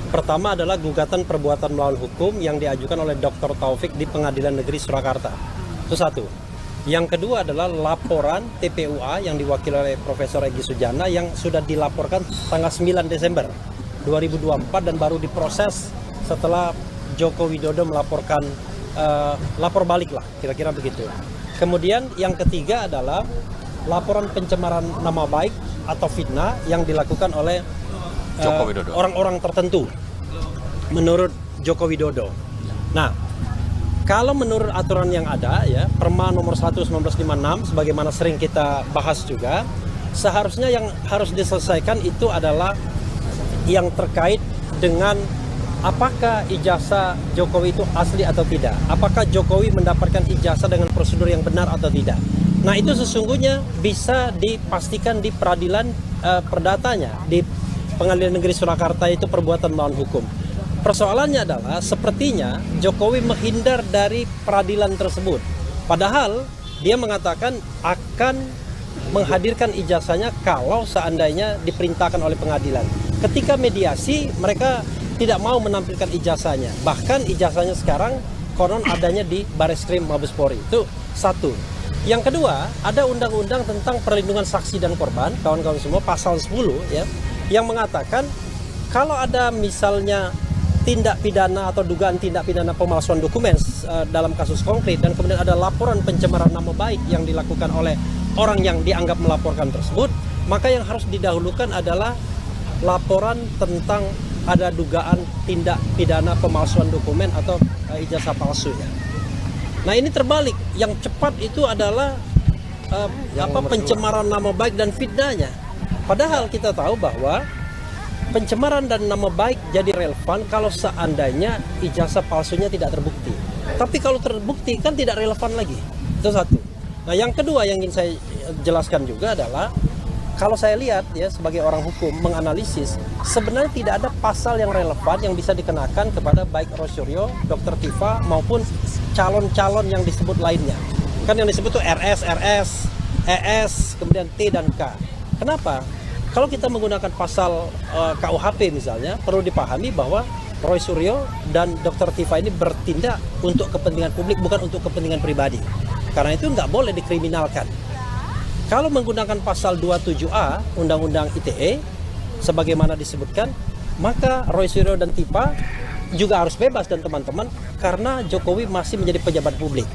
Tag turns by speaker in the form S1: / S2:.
S1: Pertama adalah gugatan perbuatan melawan hukum yang diajukan oleh Dr. Taufik di Pengadilan Negeri Surakarta. Itu satu. Yang kedua adalah laporan TPUA yang diwakili oleh Profesor Egy Sujana yang sudah dilaporkan tanggal 9 Desember 2024 dan baru diproses setelah Joko Widodo melaporkan lapor balik lah, kira-kira begitu. Kemudian yang ketiga adalah laporan pencemaran nama baik atau fitnah yang dilakukan oleh orang-orang tertentu menurut Joko Widodo. Nah, kalau menurut aturan yang ada ya, Perma nomor 1/1956 sebagaimana sering kita bahas juga, seharusnya yang harus diselesaikan itu adalah yang terkait dengan apakah ijazah Jokowi itu asli atau tidak. Apakah Jokowi mendapatkan ijazah dengan prosedur yang benar atau tidak. Nah, itu sesungguhnya bisa dipastikan di peradilan perdatanya, di Pengadilan Negeri Surakarta itu perbuatan melawan hukum. Persoalannya adalah sepertinya Jokowi menghindar dari peradilan tersebut. Padahal dia mengatakan akan menghadirkan ijazahnya kalau seandainya diperintahkan oleh pengadilan. Ketika mediasi mereka tidak mau menampilkan ijazahnya. Bahkan ijazahnya sekarang konon adanya di Bareskrim Mabes Polri. Itu satu. Yang kedua, ada undang-undang tentang perlindungan saksi dan korban, kawan-kawan semua, pasal 10 ya, yang mengatakan kalau ada misalnya tindak pidana atau dugaan tindak pidana pemalsuan dokumen dalam kasus konkret dan kemudian ada laporan pencemaran nama baik yang dilakukan oleh orang yang dianggap melaporkan tersebut, maka yang harus didahulukan adalah laporan tentang ada dugaan tindak pidana pemalsuan dokumen atau ijazah palsu ya. Nah, ini terbalik, yang cepat itu adalah pencemaran nama baik dan fitnahnya. Padahal kita tahu bahwa pencemaran dan nama baik jadi relevan kalau seandainya ijazah palsunya tidak terbukti. Tapi kalau terbukti kan tidak relevan lagi. Itu satu. Nah, yang kedua yang ingin saya jelaskan juga adalah kalau saya lihat ya sebagai orang hukum menganalisis, sebenarnya tidak ada pasal yang relevan yang bisa dikenakan kepada baik Roy Suryo, Dr. Tifa maupun calon-calon yang disebut lainnya. Kan yang disebut itu RS, ES, kemudian T dan K. Kenapa? Kalau kita menggunakan pasal KUHP misalnya, perlu dipahami bahwa Roy Suryo dan Dr. Tifa ini bertindak untuk kepentingan publik, bukan untuk kepentingan pribadi. Karena itu nggak boleh dikriminalkan. Kalau menggunakan pasal 27A Undang-Undang ITE, sebagaimana disebutkan, maka Roy Suryo dan Tifa juga harus bebas dan teman-teman karena Jokowi masih menjadi pejabat publik.